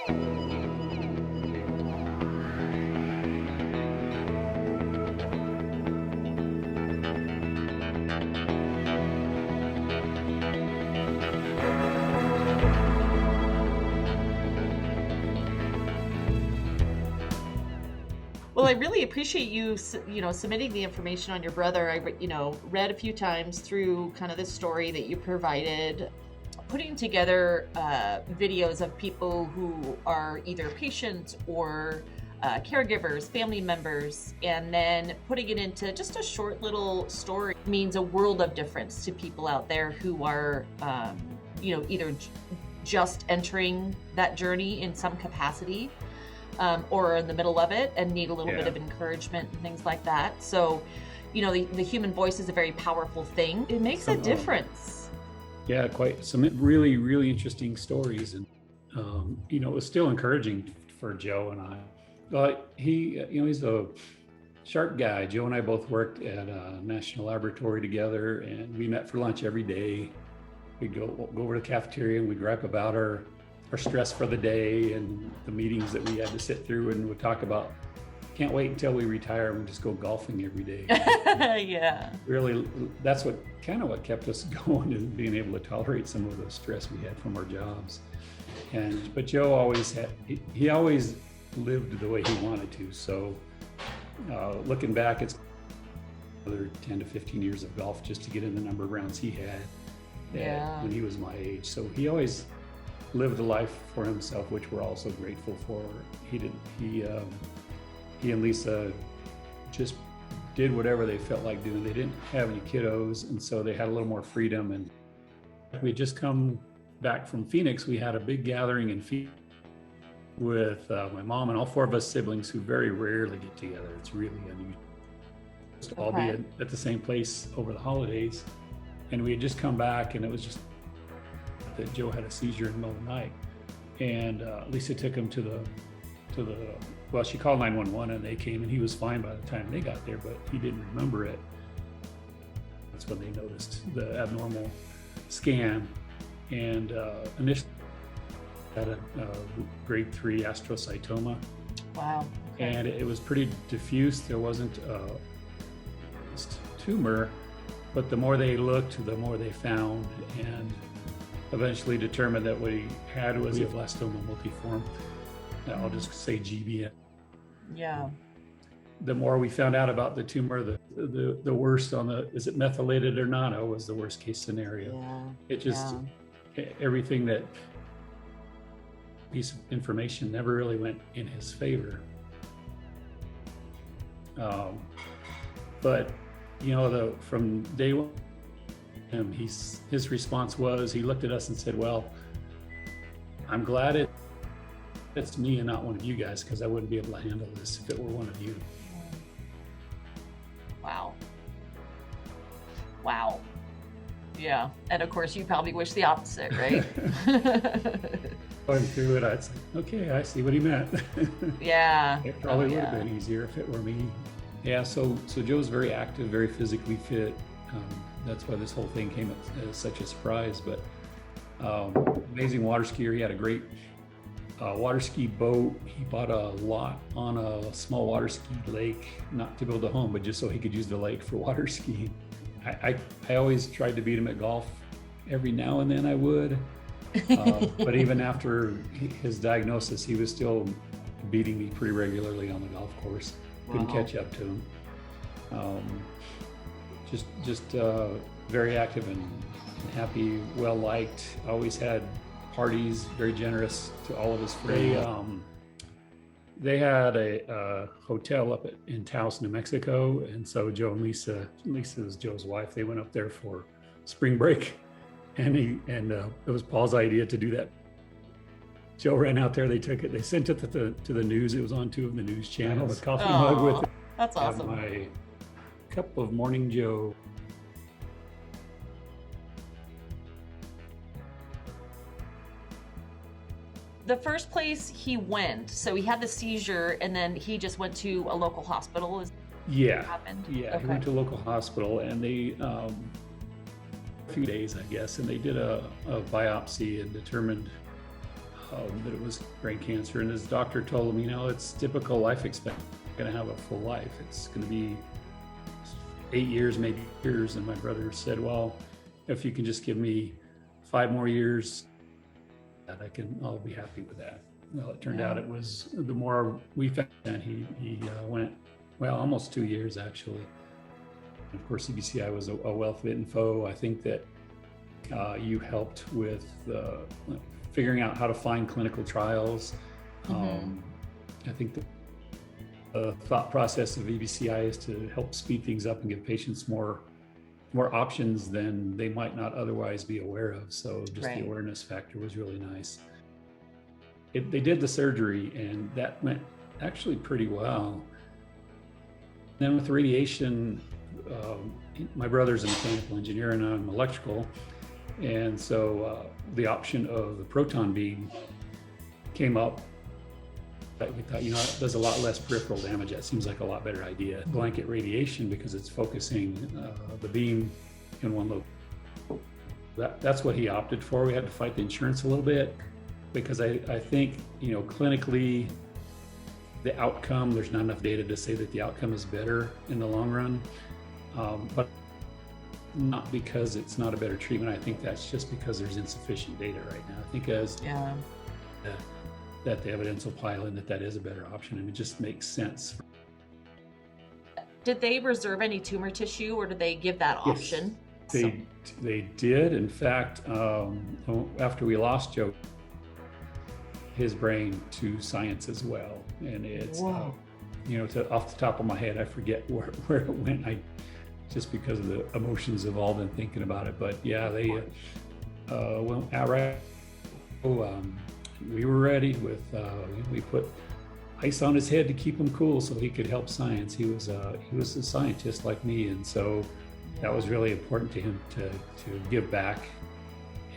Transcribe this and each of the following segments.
Well, I really appreciate you, submitting the information on your brother. I, read a few times through kind of the story that you provided, putting together videos of people who are either patients or caregivers, family members, and then putting it into just a short little story means a world of difference to people out there who are, either just entering that journey in some capacity, or in the middle of it and need a little bit of encouragement and things like that. So, the human voice is a very powerful thing. It makes a difference. Yeah, quite some really, really interesting stories. And, it was still encouraging for Joe and I. But he's a sharp guy. Joe and I both worked at a national laboratory together, and we met for lunch every day. We'd go over to the cafeteria and we'd gripe about our stress for the day and the meetings that we had to sit through, and we'd talk about, can't wait until we retire and just go golfing every day. Yeah. Really, that's what kept us going, is being able to tolerate some of the stress we had from our jobs. But Joe always he always lived the way he wanted to. So looking back, it's another 10 to 15 years of golf just to get in the number of rounds he had when he was my age. So he always lived a life for himself, which we're also grateful for. He and Lisa just did whatever they felt like doing. They didn't have any kiddos, and so they had a little more freedom. And we had just come back from Phoenix. We had a big gathering in Phoenix with my mom and all four of us siblings, who very rarely get together. It's really unusual to all be at the same place over the holidays. And we had just come back, and it was just that Joe had a seizure in the middle of the night, and Lisa took him to the well, she called 911, and they came, and he was fine by the time they got there, but he didn't remember it. That's when they noticed the abnormal scan, and initially had a grade 3 astrocytoma. Wow. Okay. And it was pretty diffuse. There wasn't a tumor, but the more they looked, the more they found, and eventually determined that what he had was glioblastoma multiforme. I'll just say GBM. Yeah. The more we found out about the tumor, the worst on is it methylated or not, was the worst case scenario. Yeah. It just, everything, that piece of information never really went in his favor. But, from day one, his response was, he looked at us and said, well, I'm glad it's me and not one of you guys, because I wouldn't be able to handle this if it were one of you. Wow. Yeah. And of course, you probably wish the opposite, right? Going through it, I'd say, okay, I see what he meant. Yeah. It probably would have been easier if it were me. Yeah, so Joe's very active, very physically fit. That's why this whole thing came as such a surprise. But amazing water skier. He had a great water ski boat. He bought a lot on a small water ski lake, not to build a home, but just so he could use the lake for water skiing. I always tried to beat him at golf. Every now and then I would. But even after his diagnosis, he was still beating me pretty regularly on the golf course. Couldn't catch up to him. Just very active and happy, well liked. Always had parties, very generous to all of his friends. They had a hotel up in Taos, New Mexico, and so Joe and Lisa is Joe's wife, they went up there for spring break, and it was Paul's idea to do that. Joe ran out there, they took it, they sent it to the news. It was on 2 of the news channels. A coffee mug with it. That's awesome. My cup of Morning Joe. The first place he went, so he had the seizure, and then he just went to a local hospital. Yeah. Happened? Yeah, Okay. He went to a local hospital, and they, a few days, I guess, and they did a biopsy and determined that it was brain cancer. And his doctor told him, it's typical life expectancy. Going to have a full life. It's going to be 8 years, maybe years. And my brother said, well, if you can just give me 5 more years, I'll be happy with that. Well, it turned out it was, the more we found, he went, almost 2 years actually. And of course, CBCI was a wealth of info. I think that you helped with figuring out how to find clinical trials. I think the thought process of EBCI is to help speed things up and give patients more options than they might not otherwise be aware of. So just the awareness factor was really nice. They did the surgery and that went actually pretty well. Then with the radiation, my brother's a mechanical engineer and I'm electrical. And so the option of the proton beam came up. We thought, it does a lot less peripheral damage. That seems like a lot better idea. Blanket radiation, because it's focusing the beam in one location. That's what he opted for. We had to fight the insurance a little bit because I think, clinically, the outcome, there's not enough data to say that the outcome is better in the long run. But not because it's not a better treatment. I think that's just because there's insufficient data right now. I think that the evidence will pile in that is a better option, and it just makes sense. Did they reserve any tumor tissue, or did they give that option? Yes, they did. In fact, after we lost Joe, his brain to science as well, and it's off the top of my head, I forget where it went. Just because of the emotions involved in thinking about it, but they went outright. We were ready with, we put ice on his head to keep him cool so he could help science. He was a scientist like me, and so that was really important to him to give back.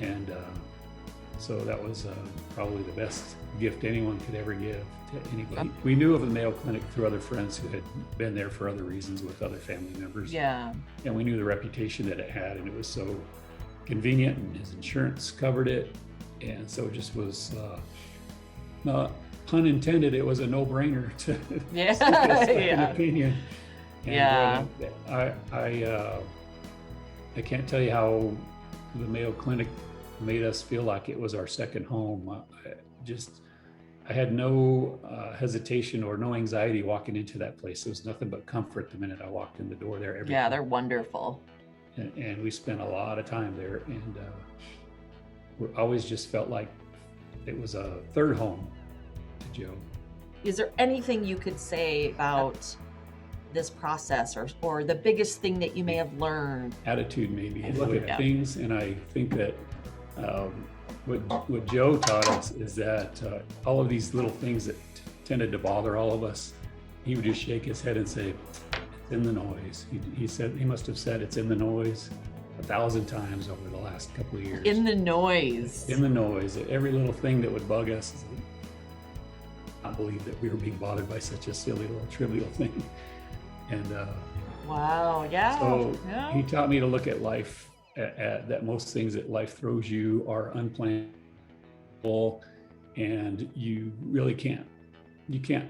And so that was probably the best gift anyone could ever give to anybody. We knew of the Mayo Clinic through other friends who had been there for other reasons with other family members. Yeah. And we knew the reputation that it had, and it was so convenient, and his insurance covered it. And so it just was, pun intended, it was a no-brainer to an opinion. And I can't tell you how the Mayo Clinic made us feel like it was our second home. I had no hesitation or no anxiety walking into that place. It was nothing but comfort the minute I walked in the door there. They're wonderful. And we spent a lot of time there, and we always just felt like it was a third home to Joe. Is there anything you could say about this process, or the biggest thing that you may have learned? Attitude, maybe. Look at things, and I think that what Joe taught us is that all of these little things that tended to bother all of us, he would just shake his head and say, "It's in the noise." He must have said, "It's in the noise," 1,000 times over the last couple of years. In the noise. In the noise. Every little thing that would bug us. I believe that we were being bothered by such a silly little trivial thing. And so he taught me to look at life that most things that life throws you are unplannable, and you really can't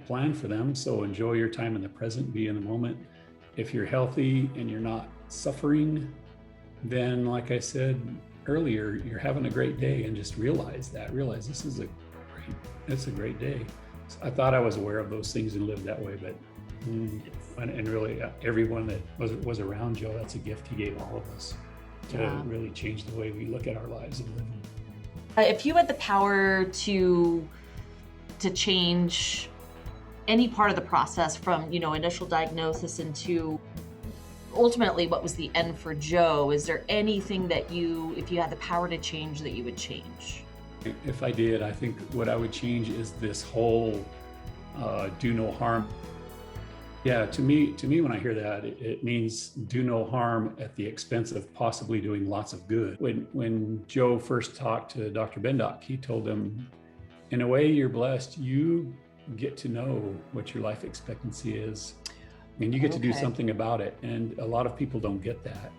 plan for them. So enjoy your time in the present, be in the moment. If you're healthy and you're not suffering, then, like I said earlier, you're having a great day, and just realize this is a great day. So I thought I was aware of those things and lived that way, but and really everyone that was around Joe, that's a gift he gave all of us to really change the way we look at our lives and live. If you had the power to change any part of the process from, initial diagnosis into ultimately what was the end for Joe, is there anything that if you had the power to change, that you would change? If I did, I think what I would change is this whole do no harm. Yeah, to me, when I hear that, it means do no harm at the expense of possibly doing lots of good. When Joe first talked to Dr. Bendock, he told him, in a way, you're blessed. You get to know what your life expectancy is, and you get to do something about it. And a lot of people don't get that.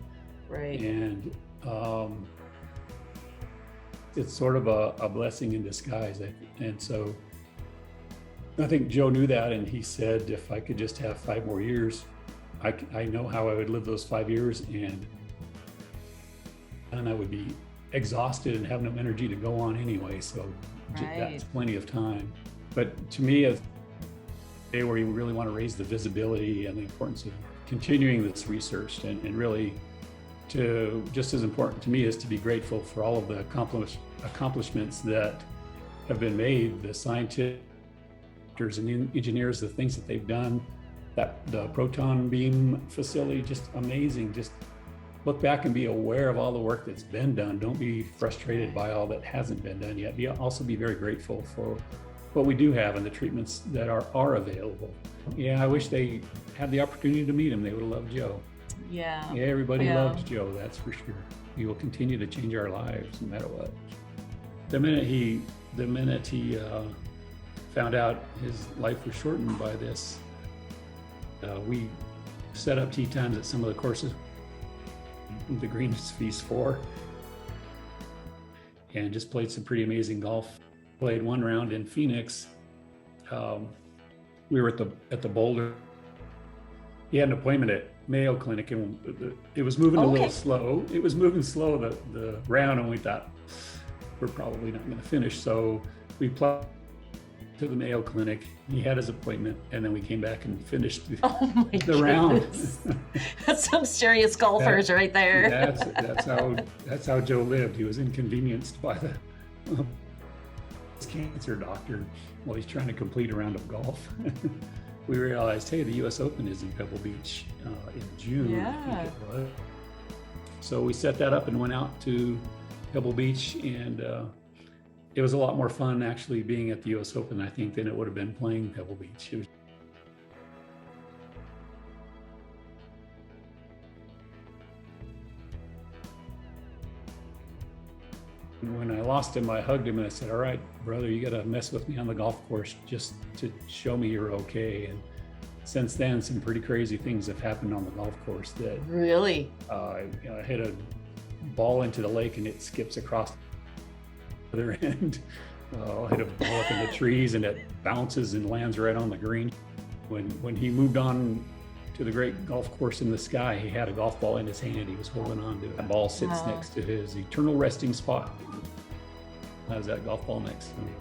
Right. And it's sort of a blessing in disguise. And so I think Joe knew that, and he said, if I could just have 5 more years, I know how I would live those 5 years, and I would be exhausted and have no energy to go on anyway. So that's plenty of time. But to me, as a day where you really want to raise the visibility and the importance of continuing this research, and really to, just as important to me is to be grateful for all of the accomplishments that have been made, the scientists and engineers, the things that they've done, that the proton beam facility, just amazing. Just look back and be aware of all the work that's been done. Don't be frustrated by all that hasn't been done yet. Also be very grateful for what we do have and the treatments that are available. Yeah, I wish they had the opportunity to meet him. They would have loved Joe. Yeah. Everybody loved Joe, that's for sure. He will continue to change our lives no matter what. The minute he found out his life was shortened by this, we set up tea times at some of the courses the Greens Feast for, and just played some pretty amazing golf. Played one round in Phoenix. We were at the Boulder. He had an appointment at Mayo Clinic, and it was moving a little slow. It was moving slow, the round, and we thought we're probably not going to finish. So we applied to the Mayo Clinic. He had his appointment, and then we came back and finished the round. That's some serious golfers right there. That's how Joe lived. He was inconvenienced by his cancer doctor while he's trying to complete a round of golf. We realized, hey, the U.S. Open is in Pebble Beach in June, I think it was. So we set that up and went out to Pebble Beach, and it was a lot more fun actually being at the U.S. Open, I think, than it would have been playing Pebble Beach. When I lost him, I hugged him and I said, all right, brother, you got to mess with me on the golf course just to show me you're okay. And since then, some pretty crazy things have happened on the golf course. That really, I hit a ball into the lake and it skips across the other end. I hit a ball up in the trees and it bounces and lands right on the green. When he moved on to the great golf course in the sky, he had a golf ball in his hand. He was holding on to it. That ball sits next to his eternal resting spot. Has that golf ball next to him.